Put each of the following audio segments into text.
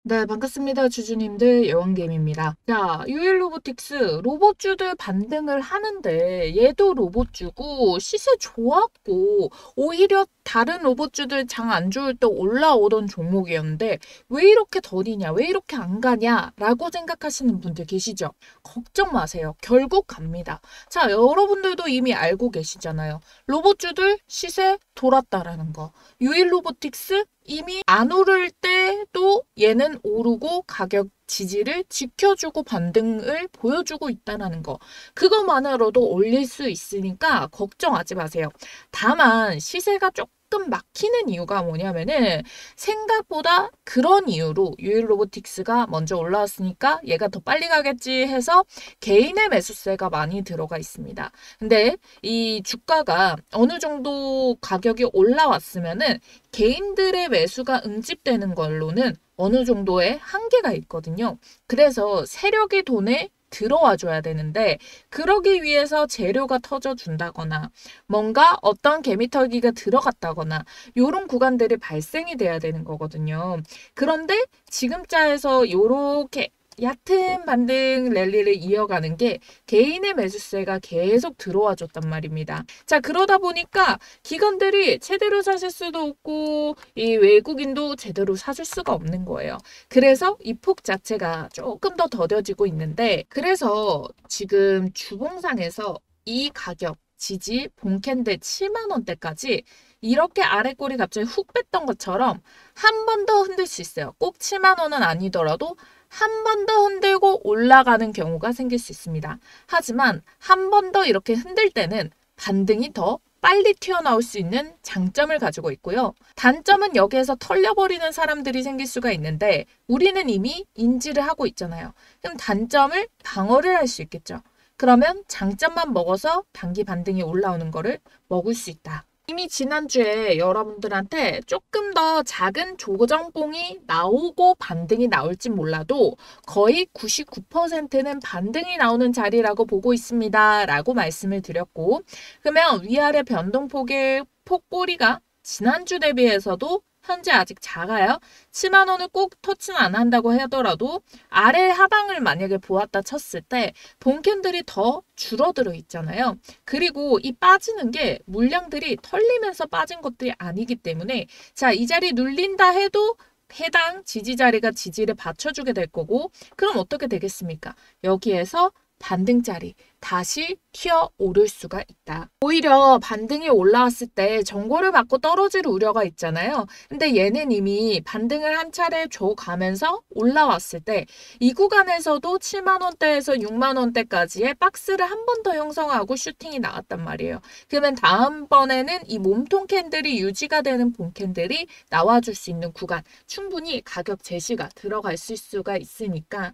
네, 반갑습니다. 주주님들, 여왕개미입니다. 자, 유일로보틱스 로봇주들 반등을 하는데 얘도 로봇주고 시세 좋았고 오히려 다른 로봇주들 장 안 좋을 때 올라오던 종목이었는데 왜 이렇게 더디냐, 왜 이렇게 안 가냐 라고 생각하시는 분들 계시죠? 걱정 마세요. 결국 갑니다. 자, 여러분들도 이미 알고 계시잖아요. 로봇주들 시세 돌았다라는 거. 유일로보틱스 이미 안 오를 때도 얘는 오르고 가격 지지를 지켜주고 반등을 보여주고 있다는 거. 그것만으로도 올릴 수 있으니까 걱정하지 마세요. 다만 시세가 조금 막히는 이유가 뭐냐면은 생각보다 그런 이유로 유일로보틱스가 먼저 올라왔으니까 얘가 더 빨리 가겠지 해서 개인의 매수세가 많이 들어가 있습니다. 근데 이 주가가 어느 정도 가격이 올라왔으면은 개인들의 매수가 응집되는 걸로는 어느 정도의 한계가 있거든요. 그래서 세력이 돈에 들어와 줘야 되는데 그러기 위해서 재료가 터져준다거나 뭔가 어떤 개미털기가 들어갔다거나 이런 구간들이 발생이 돼야 되는 거거든요. 그런데 지금자에서 이렇게 얕은 반등 랠리를 이어가는 게 개인의 매수세가 계속 들어와 줬단 말입니다. 자, 그러다 보니까 기관들이 제대로 사실 수도 없고 이 외국인도 제대로 사줄 수가 없는 거예요. 그래서 이 폭 자체가 조금 더 더뎌지고 있는데 그래서 지금 주봉상에서 이 가격 지지 본캔들 7만 원대까지 이렇게 아래 꼬리 갑자기 훅 뺐던 것처럼 한 번 더 흔들 수 있어요. 꼭 7만 원은 아니더라도 한 번 더 흔들고 올라가는 경우가 생길 수 있습니다. 하지만 한 번 더 이렇게 흔들 때는 반등이 더 빨리 튀어나올 수 있는 장점을 가지고 있고요. 단점은 여기에서 털려버리는 사람들이 생길 수가 있는데 우리는 이미 인지를 하고 있잖아요. 그럼 단점을 방어를 할 수 있겠죠. 그러면 장점만 먹어서 단기 반등이 올라오는 거를 먹을 수 있다. 이미 지난주에 여러분들한테 조금 더 작은 조정봉이 나오고 반등이 나올지 몰라도 거의 99%는 반등이 나오는 자리라고 보고 있습니다. 라고 말씀을 드렸고 그러면 위아래 변동폭의 폭꼬리가 지난주 대비해서도 현재 아직 작아요. 7만 원을 꼭 터치는 안 한다고 하더라도 아래 하방을 만약에 보았다 쳤을 때 본캔들이 더 줄어들어 있잖아요. 그리고 이 빠지는 게 물량들이 털리면서 빠진 것들이 아니기 때문에 자, 이 자리 눌린다 해도 해당 지지 자리가 지지를 받쳐주게 될 거고 그럼 어떻게 되겠습니까? 여기에서 반등 자리 다시 튀어오를 수가 있다. 오히려 반등이 올라왔을 때 정보를 받고 떨어질 우려가 있잖아요. 근데 얘는 이미 반등을 한 차례 줘가면서 올라왔을 때 이 구간에서도 7만 원대에서 6만 원대까지의 박스를 한 번 더 형성하고 슈팅이 나왔단 말이에요. 그러면 다음번에는 이 몸통 캔들이 유지가 되는 본 캔들이 나와줄 수 있는 구간 충분히 가격 제시가 들어갈 수가 있으니까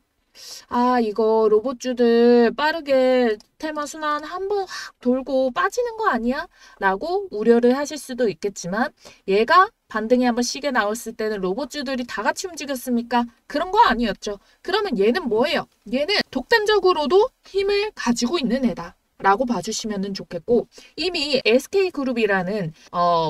아, 이거 로봇주들 빠르게 테마 순환 한번 확 돌고 빠지는 거 아니야? 라고 우려를 하실 수도 있겠지만 얘가 반등이 한번 시계 나왔을 때는 로봇주들이 다 같이 움직였습니까? 그런 거 아니었죠. 그러면 얘는 뭐예요? 얘는 독단적으로도 힘을 가지고 있는 애다. 라고 봐주시면 좋겠고 이미 SK그룹이라는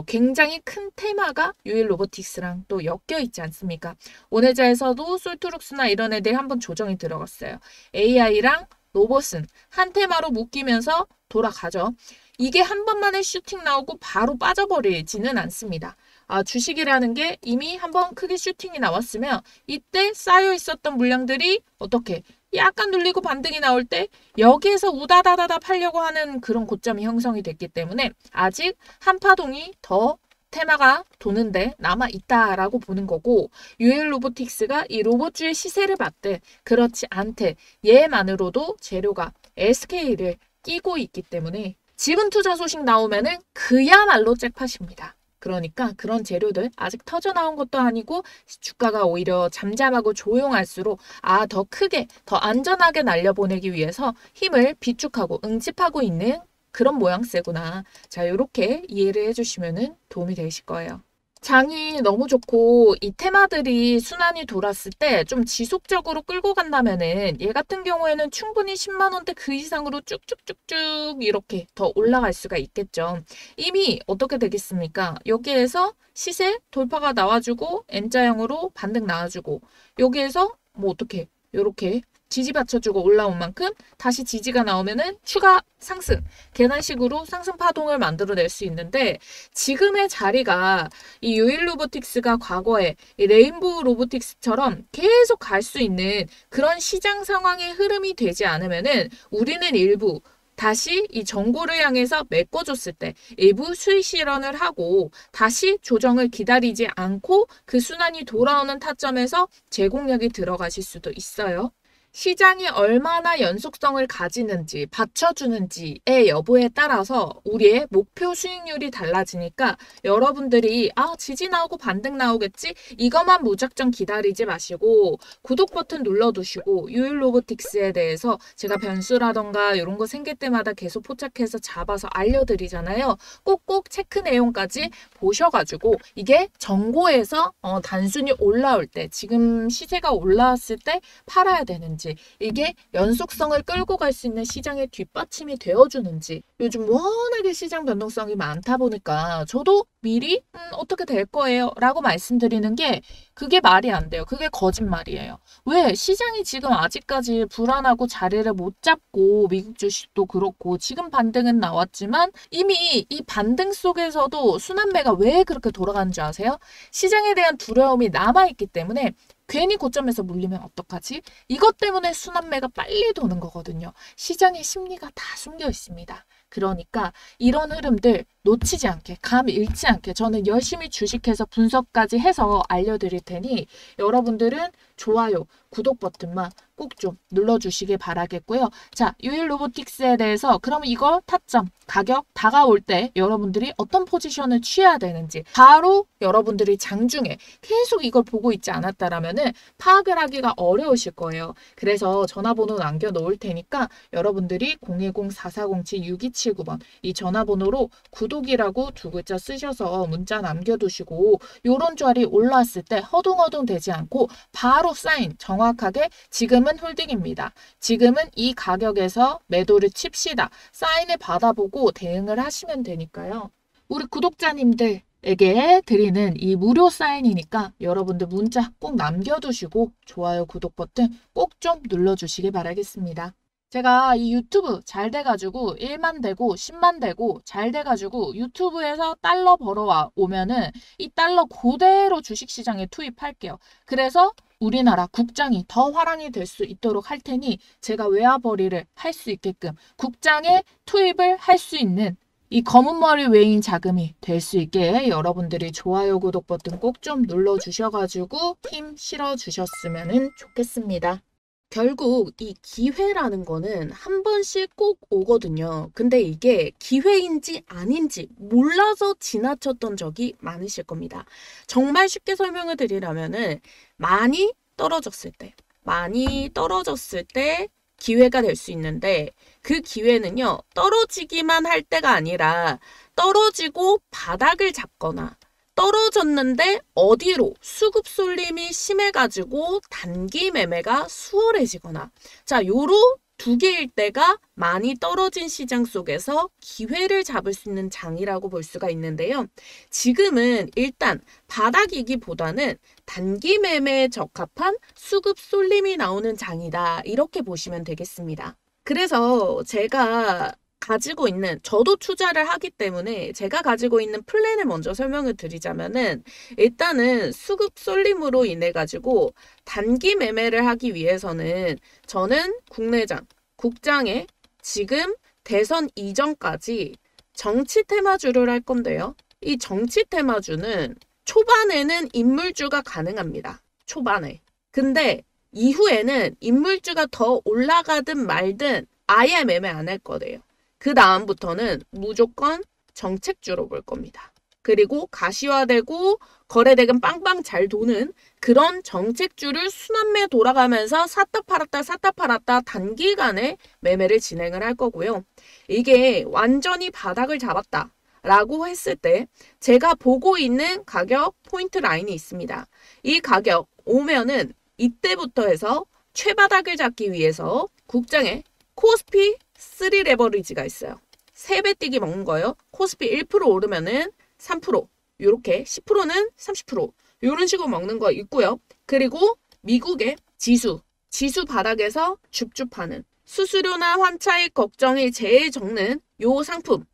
굉장히 큰 테마가 유일로보틱스랑 또 엮여 있지 않습니까? 오늘자에서도 솔트룩스나 이런 애들 한번 조정이 들어갔어요. AI랑 로봇은 한 테마로 묶이면서 돌아가죠. 이게 한 번만에 슈팅 나오고 바로 빠져버리지는 않습니다. 아, 주식이라는 게 이미 한번 크게 슈팅이 나왔으면 이때 쌓여 있었던 물량들이 어떻게 약간 눌리고 반등이 나올 때 여기에서 우다다다다 팔려고 하는 그런 고점이 형성이 됐기 때문에 아직 한파동이 더 테마가 도는데 남아있다라고 보는 거고 유일로보틱스가 이 로봇주의 시세를 봤대 그렇지 않대 얘만으로도 재료가 SK를 끼고 있기 때문에 지분 투자 소식 나오면은 그야말로 잭팟입니다. 그러니까 그런 재료들 아직 터져 나온 것도 아니고 주가가 오히려 잠잠하고 조용할수록 더 크게 더 안전하게 날려보내기 위해서 힘을 비축하고 응집하고 있는 그런 모양새구나. 자, 이렇게 이해를 해주시면 도움이 되실 거예요. 장이 너무 좋고 이 테마들이 순환이 돌았을 때 좀 지속적으로 끌고 간다면은 얘 같은 경우에는 충분히 10만 원대 그 이상으로 쭉쭉쭉쭉 이렇게 더 올라갈 수가 있겠죠. 이미 어떻게 되겠습니까? 여기에서 시세 돌파가 나와주고 N자형으로 반등 나와주고 여기에서 뭐 어떻게 이렇게 지지 받쳐주고 올라온 만큼 다시 지지가 나오면은 추가 상승, 계단식으로 상승 파동을 만들어낼 수 있는데 지금의 자리가 이 유일 로보틱스가 과거에 이 레인보우 로보틱스처럼 계속 갈 수 있는 그런 시장 상황의 흐름이 되지 않으면은 우리는 일부 다시 이 정고를 향해서 메꿔줬을 때 일부 수익 실현을 하고 다시 조정을 기다리지 않고 그 순환이 돌아오는 타점에서 제공력이 들어가실 수도 있어요. 시장이 얼마나 연속성을 가지는지, 받쳐주는지의 여부에 따라서 우리의 목표 수익률이 달라지니까 여러분들이 지지 나오고 반등 나오겠지? 이것만 무작정 기다리지 마시고 구독 버튼 눌러두시고 유일 로보틱스에 대해서 제가 변수라던가 이런 거 생길 때마다 계속 포착해서 잡아서 알려드리잖아요. 꼭꼭 체크 내용까지 보셔가지고 이게 정고에서 단순히 올라올 때, 지금 시세가 올라왔을 때 팔아야 되는지 이게 연속성을 끌고 갈 수 있는 시장의 뒷받침이 되어주는지 요즘 워낙에 시장 변동성이 많다 보니까 저도 미리 어떻게 될 거예요 라고 말씀드리는 게 그게 말이 안 돼요. 그게 거짓말이에요. 왜? 시장이 지금 아직까지 불안하고 자리를 못 잡고 미국 주식도 그렇고 지금 반등은 나왔지만 이미 이 반등 속에서도 순환매가 왜 그렇게 돌아가는 줄 아세요? 시장에 대한 두려움이 남아있기 때문에 괜히 고점에서 물리면 어떡하지? 이것 때문에 순환매가 빨리 도는 거거든요. 시장의 심리가 다 숨겨 있습니다. 그러니까 이런 흐름들 놓치지 않게, 감 잃지 않게 저는 열심히 주식해서 분석까지 해서 알려드릴 테니 여러분들은 좋아요, 구독 버튼만 꼭 좀 눌러주시길 바라겠고요. 자, 유일 로보틱스에 대해서 그러면 이거 타점, 가격 다가올 때 여러분들이 어떤 포지션을 취해야 되는지 바로 여러분들이 장중에 계속 이걸 보고 있지 않았다라면은 파악을 하기가 어려우실 거예요. 그래서 전화번호 남겨놓을 테니까 여러분들이 010-4407-6279번 이 전화번호로 구독이라고 두 글자 쓰셔서 문자 남겨두시고 요런 자리 올라왔을 때 허둥허둥 되지 않고 바로 사인 정확하게 지금은 홀딩입니다. 지금은 이 가격에서 매도를 칩시다. 사인을 받아보고 대응을 하시면 되니까요. 우리 구독자님들에게 드리는 이 무료 사인이니까 여러분들 문자 꼭 남겨두시고 좋아요, 구독 버튼 꼭 좀 눌러주시기 바라겠습니다. 제가 이 유튜브 잘 돼가지고 1만 되고 10만 되고 잘 돼가지고 유튜브에서 달러 벌어오면은 이 달러 그대로 주식시장에 투입할게요. 그래서 우리나라 국장이 더 화랑이 될 수 있도록 할 테니 제가 외화벌이를 할 수 있게끔 국장에 투입을 할 수 있는 이 검은 머리 외인 자금이 될 수 있게 여러분들이 좋아요, 구독 버튼 꼭 좀 눌러주셔가지고 힘 실어주셨으면 좋겠습니다. 결국 이 기회라는 거는 한 번씩 꼭 오거든요. 근데 이게 기회인지 아닌지 몰라서 지나쳤던 적이 많으실 겁니다. 정말 쉽게 설명을 드리려면은 많이 떨어졌을 때 기회가 될 수 있는데 그 기회는요. 떨어지기만 할 때가 아니라 떨어지고 바닥을 잡거나 떨어졌는데 어디로 수급 쏠림이 심해가지고 단기 매매가 수월해지거나 자 요로 두 개일 때가 많이 떨어진 시장 속에서 기회를 잡을 수 있는 장이라고 볼 수가 있는데요. 지금은 일단 바닥이기보다는 단기 매매에 적합한 수급 쏠림이 나오는 장이다. 이렇게 보시면 되겠습니다. 그래서 제가 가지고 있는, 저도 투자를 하기 때문에 제가 가지고 있는 플랜을 먼저 설명을 드리자면은 일단은 수급 쏠림으로 인해 가지고 단기 매매를 하기 위해서는 저는 국장에 지금 대선 이전까지 정치 테마주를 할 건데요. 이 정치 테마주는 초반에는 인물주가 가능합니다. 초반에. 근데 이후에는 인물주가 더 올라가든 말든 아예 매매 안 할 거예요. 그 다음부터는 무조건 정책주로 볼 겁니다. 그리고 가시화되고 거래대금 빵빵 잘 도는 그런 정책주를 순환매 돌아가면서 샀다 팔았다 단기간에 매매를 진행을 할 거고요. 이게 완전히 바닥을 잡았다. 라고 했을 때 제가 보고 있는 가격 포인트 라인이 있습니다. 이 가격 오면은 이때부터 해서 최바닥을 잡기 위해서 국장에 코스피 3 레버리지가 있어요. 3배 뛰기 먹는 거예요. 코스피 1% 오르면은 3%, 요렇게 10%는 30%, 요런 식으로 먹는 거 있고요. 그리고 미국의 지수 바닥에서 줍줍하는 수수료나 환차익 걱정이 제일 적는 요 상품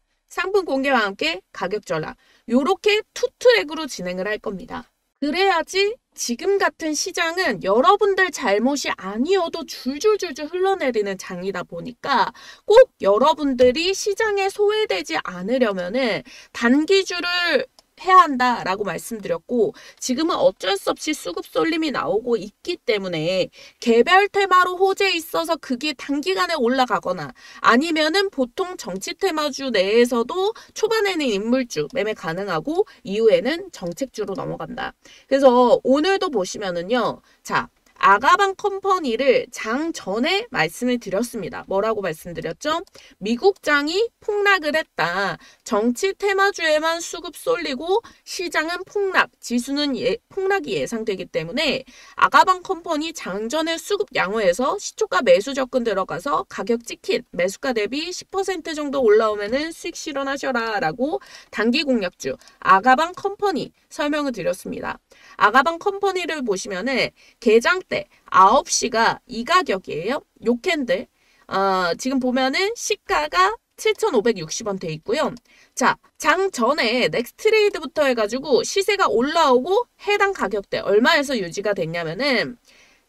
공개와 함께 가격 전략, 요렇게 투 트랙으로 진행을 할 겁니다. 그래야지 지금 같은 시장은 여러분들 잘못이 아니어도 줄줄줄줄 흘러내리는 장이다 보니까 꼭 여러분들이 시장에 소외되지 않으려면은 단기주를 해야 한다라고 말씀드렸고, 지금은 어쩔 수 없이 수급 쏠림이 나오고 있기 때문에 개별 테마로 호재에 있어서 그게 단기간에 올라가거나 아니면은 보통 정치 테마주 내에서도 초반에는 인물주 매매 가능하고 이후에는 정책주로 넘어간다. 그래서 오늘도 보시면은요. 자, 아가방 컴퍼니를 장 전에 말씀을 드렸습니다. 뭐라고 말씀드렸죠? 미국 장이 폭락을 했다. 정치 테마주에만 수급 쏠리고 시장은 폭락, 지수는 폭락이 예상되기 때문에 아가방 컴퍼니 장전에 수급 양호해서 시초가 매수 접근 들어가서 가격 찍힌 매수가 대비 10% 정도 올라오면은 수익 실현하셔라 라고 단기 공략주 아가방 컴퍼니 설명을 드렸습니다. 아가방 컴퍼니를 보시면은 개장 때 9시가 이 가격이에요. 요 캔들. 지금 보면은 시가가 7,560원 돼 있고요. 자, 장 전에 넥스트레이드부터 해가지고 시세가 올라오고 해당 가격대 얼마에서 유지가 됐냐면은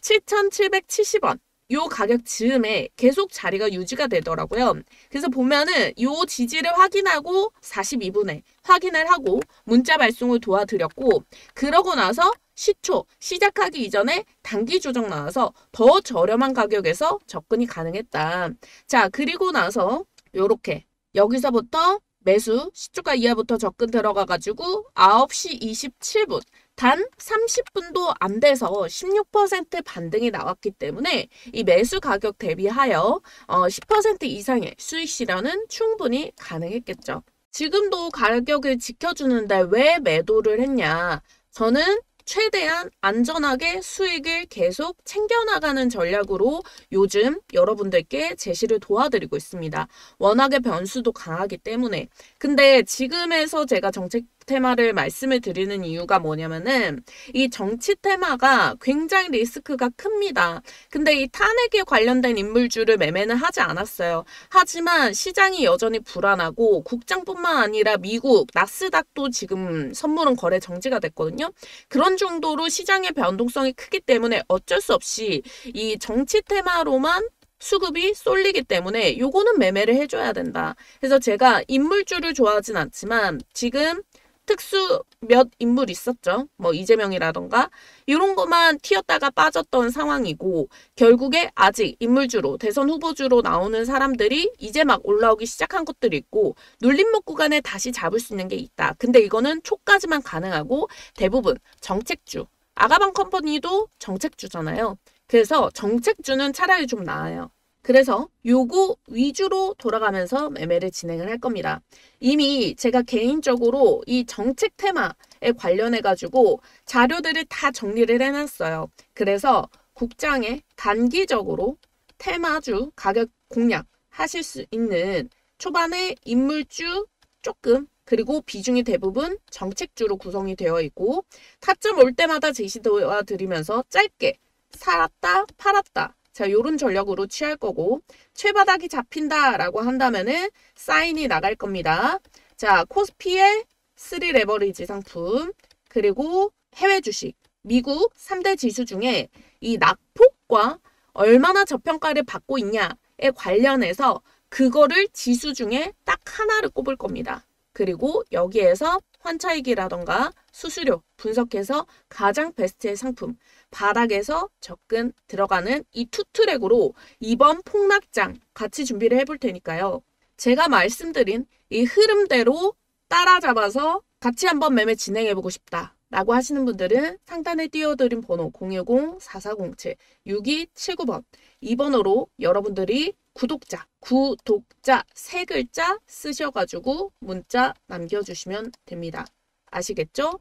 7,770원. 요 가격 즈음에 계속 자리가 유지가 되더라고요. 그래서 보면은 요 지지를 확인하고 42분에 확인을 하고 문자 발송을 도와드렸고, 그러고 나서 시초 시작하기 이전에 단기 조정 나와서 더 저렴한 가격에서 접근이 가능했다. 자, 그리고 나서 요렇게 여기서부터 매수 시초가 이하부터 접근 들어가가지고 9시 27분 단 30분도 안 돼서 16% 반등이 나왔기 때문에 이 매수 가격 대비하여 10% 이상의 수익 실현은 충분히 가능했겠죠. 지금도 가격을 지켜주는데 왜 매도를 했냐? 저는 최대한 안전하게 수익을 계속 챙겨나가는 전략으로 요즘 여러분들께 제시를 도와드리고 있습니다. 워낙에 변수도 강하기 때문에. 근데 지금에서 제가 정책 테마를 말씀을 드리는 이유가 뭐냐면은 이 정치 테마가 굉장히 리스크가 큽니다. 근데 이 탄핵에 관련된 인물주를 매매는 하지 않았어요. 하지만 시장이 여전히 불안하고 국장뿐만 아니라 미국 나스닥도 지금 선물은 거래 정지가 됐거든요. 그런 정도로 시장의 변동성이 크기 때문에 어쩔 수 없이 이 정치 테마로만 수급이 쏠리기 때문에 요거는 매매를 해줘야 된다. 그래서 제가 인물주를 좋아하진 않지만 지금 특수 몇 인물 있었죠. 뭐 이재명이라던가 이런 것만 튀었다가 빠졌던 상황이고, 결국에 아직 인물주로 대선 후보주로 나오는 사람들이 이제 막 올라오기 시작한 것들이 있고 눌림목 구간에 다시 잡을 수 있는 게 있다. 근데 이거는 초까지만 가능하고 대부분 정책주, 아가방 컴퍼니도 정책주잖아요. 그래서 정책주는 차라리 좀 나아요. 그래서 요거 위주로 돌아가면서 매매를 진행을 할 겁니다. 이미 제가 개인적으로 이 정책 테마에 관련해가지고 자료들을 다 정리를 해놨어요. 그래서 국장에 단기적으로 테마주 가격 공략 하실 수 있는 초반에 인물주 조금, 그리고 비중이 대부분 정책주로 구성이 되어 있고 타점 올 때마다 제시 도와드리면서 짧게 살았다 팔았다, 자, 요런 전략으로 취할 거고, 최바닥이 잡힌다라고 한다면은 사인이 나갈 겁니다. 자, 코스피의 3 레버리지 상품, 그리고 해외 주식, 미국 3대 지수 중에 이 낙폭과 얼마나 저평가를 받고 있냐에 관련해서 그거를 지수 중에 딱 하나를 꼽을 겁니다. 그리고 여기에서 환차익이라던가 수수료 분석해서 가장 베스트의 상품, 바닥에서 접근 들어가는 이 투 트랙으로 이번 폭락장 같이 준비를 해볼 테니까요. 제가 말씀드린 이 흐름대로 따라잡아서 같이 한번 매매 진행해보고 싶다. 라고 하시는 분들은 상단에 띄워드린 번호 010-4407-6279번 이 번호로 여러분들이 구독자 세 글자 쓰셔가지고 문자 남겨주시면 됩니다. 아시겠죠?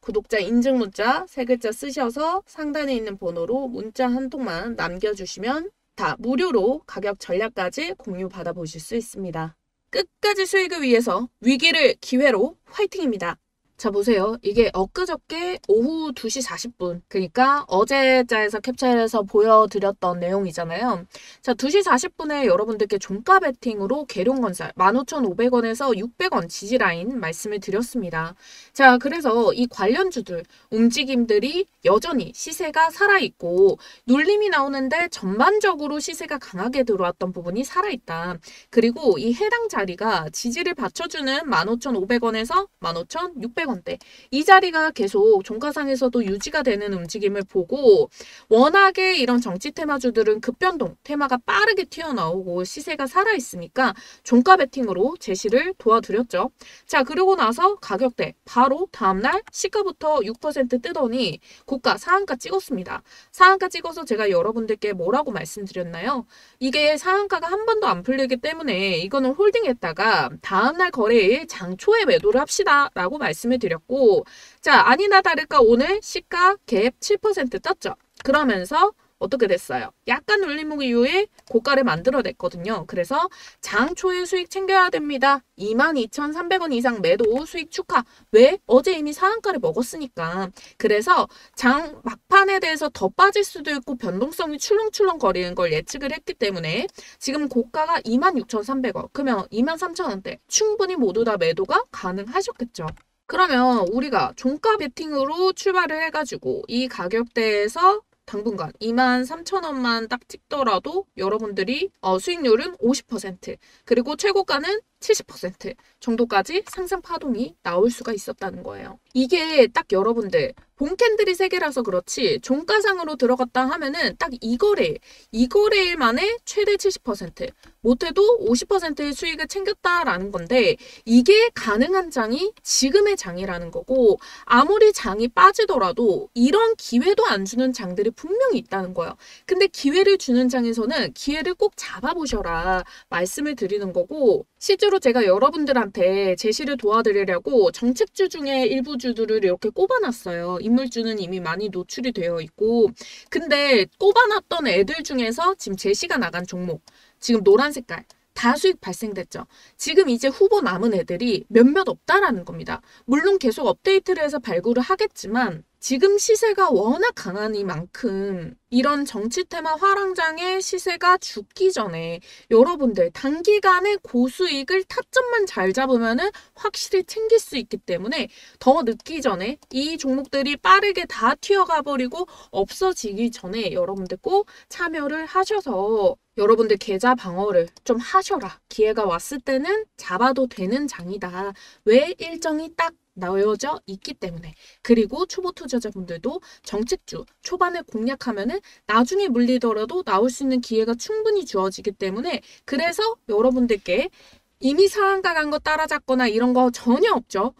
구독자 인증 문자 세 글자 쓰셔서 상단에 있는 번호로 문자 한 통만 남겨주시면 다 무료로 가격 전략까지 공유 받아보실 수 있습니다. 끝까지 수익을 위해서 위기를 기회로 화이팅입니다. 자, 보세요. 이게 엊그저께 오후 2시 40분, 그러니까 어제자에서 캡처해서 보여드렸던 내용이잖아요. 자, 2시 40분에 여러분들께 종가 베팅으로 계룡건설 15,500원에서 600원 지지라인 말씀을 드렸습니다. 자, 그래서 이 관련주들 움직임들이 여전히 시세가 살아있고 눌림이 나오는데 전반적으로 시세가 강하게 들어왔던 부분이 살아있다. 그리고 이 해당 자리가 지지를 받쳐주는 15,500원에서 15,600원 원대. 이 자리가 계속 종가상에서도 유지가 되는 움직임을 보고 워낙에 이런 정치 테마주들은 급변동, 테마가 빠르게 튀어나오고 시세가 살아있으니까 종가 베팅으로 제시를 도와드렸죠. 자, 그러고 나서 가격대 바로 다음날 시가부터 6% 뜨더니 고가 상한가 찍었습니다. 상한가 찍어서 제가 여러분들께 뭐라고 말씀드렸나요? 이게 상한가가 한 번도 안 풀리기 때문에 이거는 홀딩했다가 다음날 거래일 장초에 매도를 합시다 라고 말씀을 드렸고, 자, 아니나 다를까 오늘 시가 갭 7% 떴죠. 그러면서 어떻게 됐어요? 약간 눌림목 이후에 고가를 만들어냈거든요. 그래서 장 초에 수익 챙겨야 됩니다. 22,300원 이상 매도 수익 축하. 왜? 어제 이미 상한가를 먹었으니까. 그래서 장 막판에 대해서 더 빠질 수도 있고 변동성이 출렁출렁 거리는 걸 예측을 했기 때문에 지금 고가가 26,300원. 그러면 23,000원대. 충분히 모두 다 매도가 가능하셨겠죠. 그러면 우리가 종가 베팅으로 출발을 해가지고 이 가격대에서 당분간 23,000원만 딱 찍더라도 여러분들이 수익률은 50% 그리고 최고가는 70% 정도까지 상승 파동이 나올 수가 있었다는 거예요. 이게 딱 여러분들 본캔들이 3개라서 그렇지 종가상으로 들어갔다 하면은 딱 이 거래일 만에 최대 70% 못해도 50%의 수익을 챙겼다라는 건데 이게 가능한 장이 지금의 장이라는 거고 아무리 장이 빠지더라도 이런 기회도 안 주는 장들이 분명히 있다는 거예요. 근데 기회를 주는 장에서는 기회를 꼭 잡아보셔라 말씀을 드리는 거고 실제로 제가 여러분들한테 제시를 도와드리려고 정책주 중에 일부 주들을 이렇게 꼽아놨어요. 인물주는 이미 많이 노출이 되어 있고 근데 꼽아놨던 애들 중에서 지금 제시가 나간 종목 지금 노란 색깔 다 수익 발생됐죠. 지금 이제 후보 남은 애들이 몇몇 없다라는 겁니다. 물론 계속 업데이트를 해서 발굴을 하겠지만 지금 시세가 워낙 강한 이만큼 이런 정치 테마 화랑장의 시세가 죽기 전에 여러분들 단기간에 고수익을 타점만 잘 잡으면은 확실히 챙길 수 있기 때문에 더 늦기 전에 이 종목들이 빠르게 다 튀어가 버리고 없어지기 전에 여러분들 꼭 참여를 하셔서 여러분들 계좌 방어를 좀 하셔라. 기회가 왔을 때는 잡아도 되는 장이다. 왜? 일정이 딱 나여져 있기 때문에. 그리고 초보 투자자분들도 정책주 초반에 공략하면은 나중에 물리더라도 나올 수 있는 기회가 충분히 주어지기 때문에 그래서 여러분들께 이미 상한가 간 거 따라잡거나 이런 거 전혀 없죠.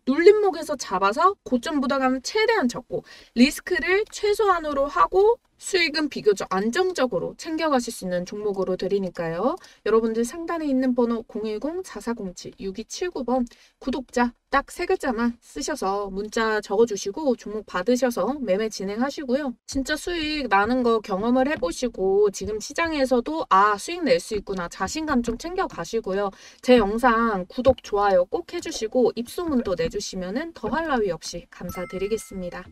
눌림목에서 잡아서 고점 부담감 최대한 적고 리스크를 최소한으로 하고 수익은 비교적 안정적으로 챙겨가실 수 있는 종목으로 드리니까요. 여러분들 상단에 있는 번호 010-4407-6279번 구독자 딱 3글자만 쓰셔서 문자 적어주시고 종목 받으셔서 매매 진행하시고요. 진짜 수익 나는 거 경험을 해보시고 지금 시장에서도 수익 낼 수 있구나 자신감 좀 챙겨가시고요. 제 영상 구독, 좋아요 꼭 해주시고 입소문도 내주시면 더할 나위 없이 감사드리겠습니다.